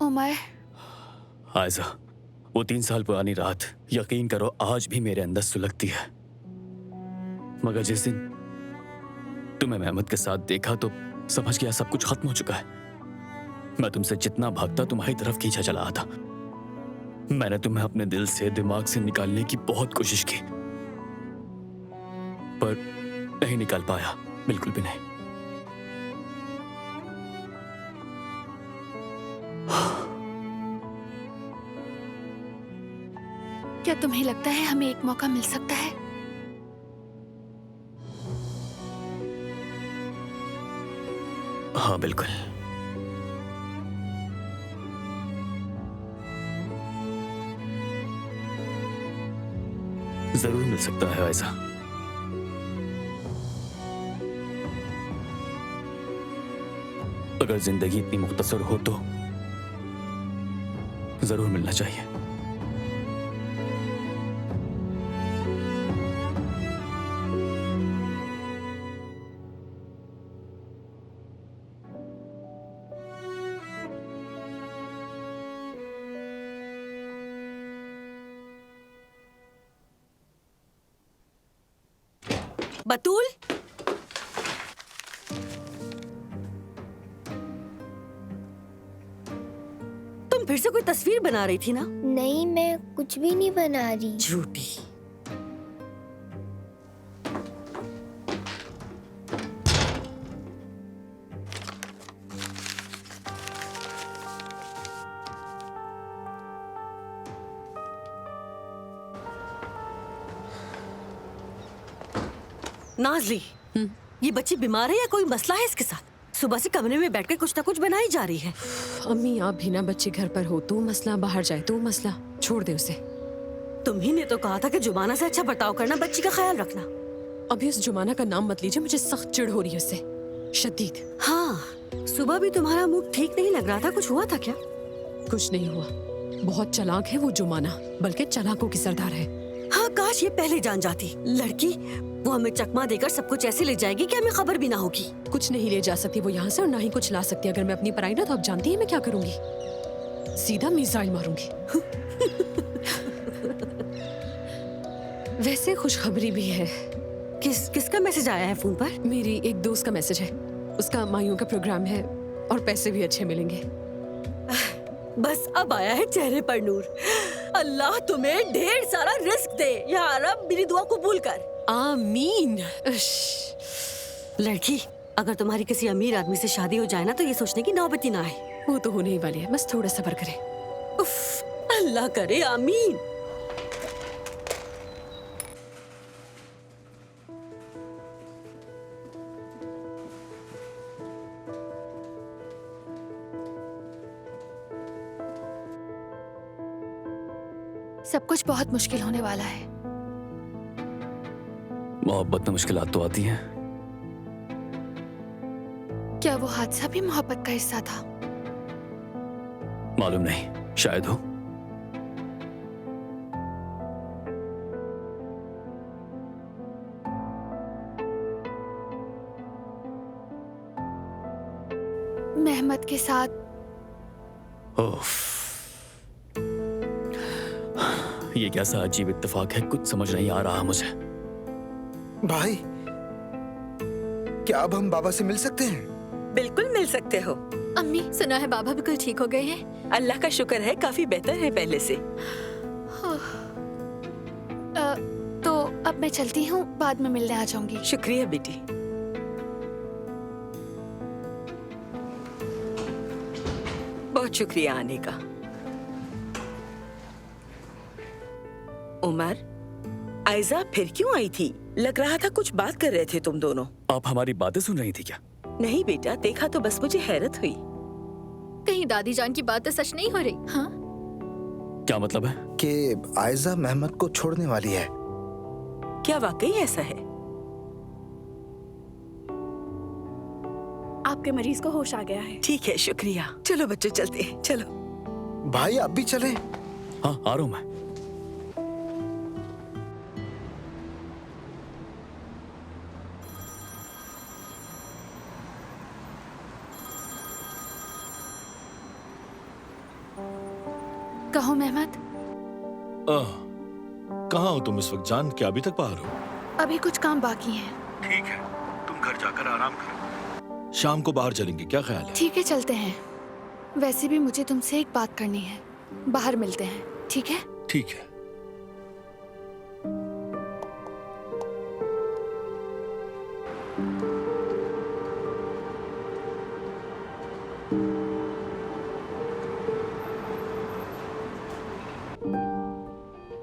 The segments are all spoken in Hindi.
उमर। आयजा, वो 3 साल पुरानी रात यकीन करो आज भी मेरे अंदर सुलगती है। मगर जिस दिन तुम्हें मेहमद के साथ देखा तो समझ गया सब कुछ खत्म हो चुका है। मैं तुमसे जितना भागता तुम्हारी तरफ खींचा चला आता। मैंने तुम्हें अपने दिल से, दिमाग से निकालने की बहुत कोशिश की, पर नहीं निकाल पाया, बिल्कुल भी नहीं। क्या तुम्हें लगता है हमें एक मौका मिल सकता है? हाँ बिल्कुल। जरूर मिल सकता है ऐसा। अगर जिंदगी इतनी मुख्तसर हो तो जरूर मिलना चाहिए। बतूल, तुम फिर से कोई तस्वीर बना रही थी ना? नहीं, मैं कुछ भी नहीं बना रही। झूठी। नाज़ली, ये बच्ची बीमार है या कोई मसला है इसके साथ? सुबह से कमरे में बैठकर कुछ ना कुछ बनाई जा रही है। अम्मी, आप भी ना बच्चे घर पर हो तो मसला, बाहर जाए तो मसला, छोड़ दे उसे। तुम्ही ने तो कहा था कि जुमाना से अच्छा बर्ताव करना, बच्ची का ख्याल रखना। अभी उस जुमाना का नाम मत लीजिए, मुझे सख्त चिढ़ हो रही है उससे, शदीद। हाँ, सुबह भी तुम्हारा मूड ठीक नहीं लग रहा था, कुछ हुआ था क्या? कुछ नहीं हुआ, बहुत चालाक है वो जुमाना, बल्कि चालाकों की सरदार है। हाँ, काश ये पहले जान जाती। लड़की वो हमें चकमा देकर सब कुछ ऐसे ले जाएगी कि हमें खबर भी ना होगी। कुछ नहीं ले जा सकती वो यहाँ से, और ना ही कुछ ला सकती। अगर मैं अपनी पर आई ना तो आप जानती है मैं क्या करूंगी, सीधा मिसाइल मारूंगी। वैसे खुशखबरी भी है। किसका मैसेज आया है फोन पर? मेरी एक दोस्त का मैसेज है, उसका मायूं का प्रोग्राम है और पैसे भी अच्छे मिलेंगे। बस अब आया है चेहरे पर नूर। अल्लाह तुम्हें ढेर सारा रिस्क दे या रब, मेरी दुआ कबूल कर। आमीन। लड़की, अगर तुम्हारी किसी अमीर आदमी से शादी हो जाए ना तो ये सोचने की नौबत ही ना आए। वो तो होने ही वाली है, बस थोड़ा सब्र करें। उफ, अल्लाह करे, आमीन। सब कुछ बहुत मुश्किल होने वाला है। मोहब्बत में मुश्किलात तो आती हैं। क्या वो हादसा भी मोहब्बत का हिस्सा था? मालूम नहीं, शायद हो। मेहमद के साथ। ओफ, ये कैसा अजीब इत्तेफाक है, कुछ समझ नहीं आ रहा मुझे। भाई, क्या अब हम बाबा से मिल सकते हैं? बिल्कुल मिल सकते हो। अम्मी, सुना है बाबा बिल्कुल ठीक हो गए हैं। अल्लाह का शुक्र है, काफी बेहतर है पहले से। तो अब मैं चलती हूँ, बाद में मिलने आ जाऊंगी। शुक्रिया बेटी। बहुत शुक्रिया आने का। उमर, आयजा फिर क्यों आई थी? लग रहा था कुछ बात कर रहे थे तुम दोनों। आप हमारी बातें सुन रही थी क्या? नहीं बेटा, देखा तो बस मुझे हैरत हुई। कहीं दादी जान की बातें सच नहीं हो रही? हाँ, क्या मतलब है? कि आयजा मेहमद को छोड़ने वाली है। क्या वाकई ऐसा है? आपके मरीज को होश आ गया है। ठीक है, शुक्रिया। चलो बच्चों चलते हैं, चलो। भाई आप भी चलें। हाँ, आ रहा हूं मैं। कहो मेहमत। कहाँ हो तुम इस वक्त जान? क्या अभी तक बाहर हो? अभी कुछ काम बाकी है। ठीक है, तुम घर जाकर आराम करो। शाम को बाहर चलेंगे, क्या ख्याल है? ठीक है, चलते हैं। वैसे भी मुझे तुमसे एक बात करनी है। बाहर मिलते हैं, ठीक है? ठीक है।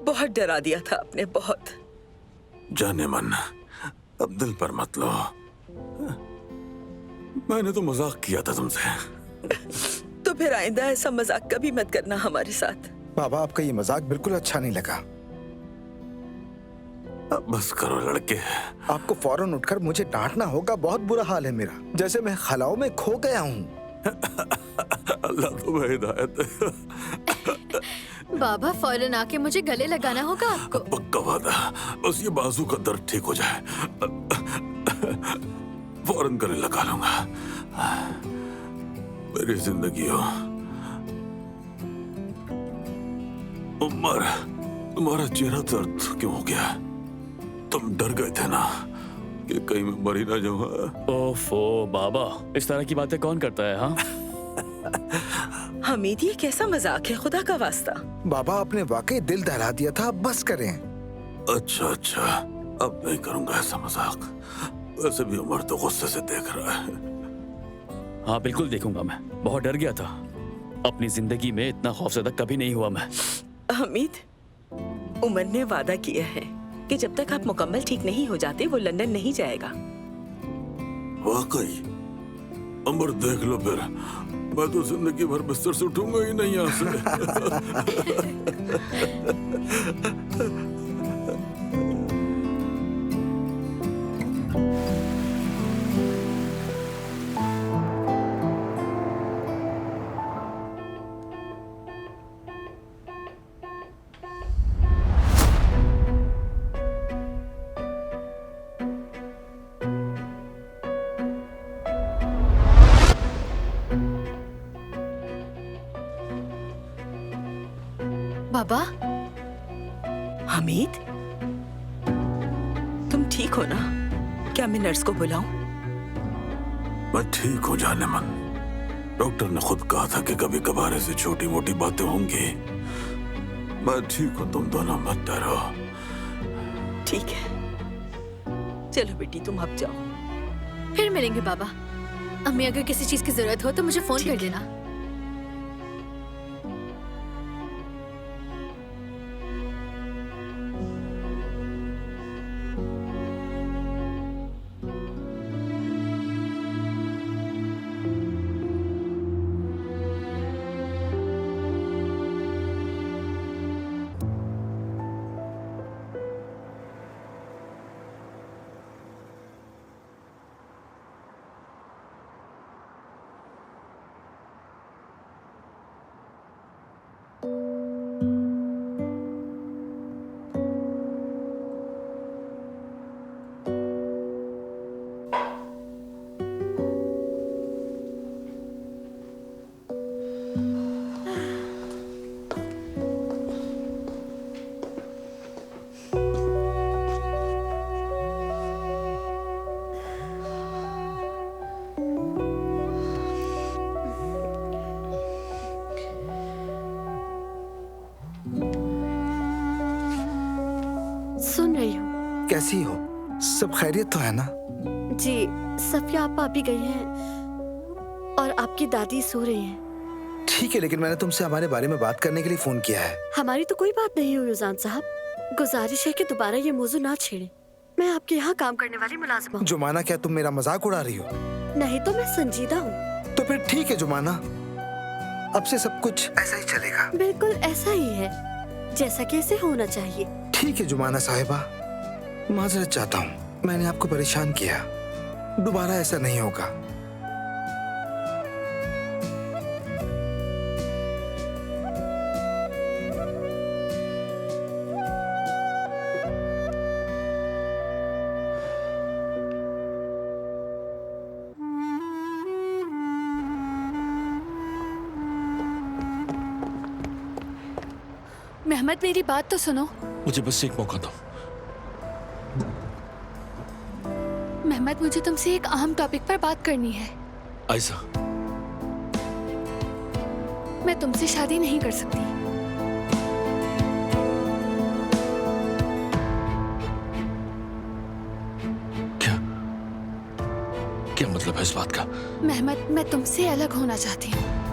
बहुत डरा दिया था आपने, बहुत। जाने मन, अब दिल पर मत लो। मैंने तो मजाक किया था तुमसे। तो फिर आइंदा ऐसा मजाक कभी मत करना हमारे साथ। बाबा, आपका ये मजाक बिल्कुल अच्छा नहीं लगा। अब बस करो लड़के। आपको फौरन उठकर मुझे डांटना होगा। बहुत बुरा हाल है मेरा, जैसे मैं खलाओं में खो गया हूँ। अल्लाह तुम्हें हिदायत दे। बाबा, फौरन आके मुझे गले लगाना होगा आपको। पक्का वादा, बस ये बाजू का दर्द ठीक हो जाए, फौरन गले लगा लूंगा। मेरी जिंदगी हो उमर, तुम्हारा चेहरा दर्द क्यों हो गया? तुम डर गए थे ना कि कहीं मैं मरी ना जाऊं। ओफो बाबा, इस तरह की बातें कौन करता है? हाँ हमीद, ये कैसा मजाक है, खुदा का वास्ता। बाबा, आपने वाकई दिल दहला दिया था, अब बस करें। अच्छा अच्छा, अब नहीं करूंगा ऐसा मजाक। वैसे भी उमर तो गुस्से से देख रहा है। हाँ बिल्कुल देखूंगा। मैं बहुत डर गया था। अपनी जिंदगी में इतना खौफजदा कभी नहीं हुआ मैं। हमीद, उमर ने वादा किया है कि जब तक आप मुकम्मल ठीक नहीं हो जाते वो लंदन नहीं जाएगा। वाकई? उमर देख लो फिर, मैं तो जिंदगी भर बिस्तर से उठूंगा ही नहीं यहाँ से। बाबा, हमीद, तुम ठीक हो ना? क्या मैं नर्स को बुलाऊं? मैं ठीक हो जाने मन। डॉक्टर ने खुद कहा था कि कभी कभार ऐसी छोटी मोटी बातें होंगी। मैं ठीक हूँ, तुम दोनों मत डरो। ठीक है, चलो बेटी तुम अब जाओ। फिर मिलेंगे बाबा। अम्मी, अगर किसी चीज की जरूरत हो तो मुझे फोन कर देना। सुन रही हूँ। कैसी हो? सब खैरियत तो है ना? जी, सफिया आपा भी गई हैं और आपकी दादी सो रही हैं। ठीक है, लेकिन मैंने तुमसे हमारे बारे में बात करने के लिए फोन किया है। हमारी तो कोई बात नहीं हुई उजान साहब। गुजारिश है कि दोबारा ये मौजू ना छेड़ें। मैं आपके यहाँ काम करने वाली मुलाजिमा हूँ। जुमाना, क्या तुम मेरा मजाक उड़ा रही हो? नहीं तो मैं संजीदा हूँ। तो फिर ठीक है जुमाना, अब से सब कुछ ऐसा ही चलेगा। बिल्कुल ऐसा ही है, जैसा कि ऐसे होना चाहिए। ठीक है जुमाना साहिबा, माजरत चाहता हूँ, मैंने आपको परेशान किया। दोबारा ऐसा नहीं होगा। मेहमत, मेरी बात तो सुनो। मुझे बस एक मौका दो। मेहमत, मुझे तुमसे एक अहम टॉपिक पर बात करनी है। आयशा, मैं तुमसे शादी नहीं कर सकती। क्या मतलब है इस बात का? मेहमत, मैं तुमसे अलग होना चाहती हूँ।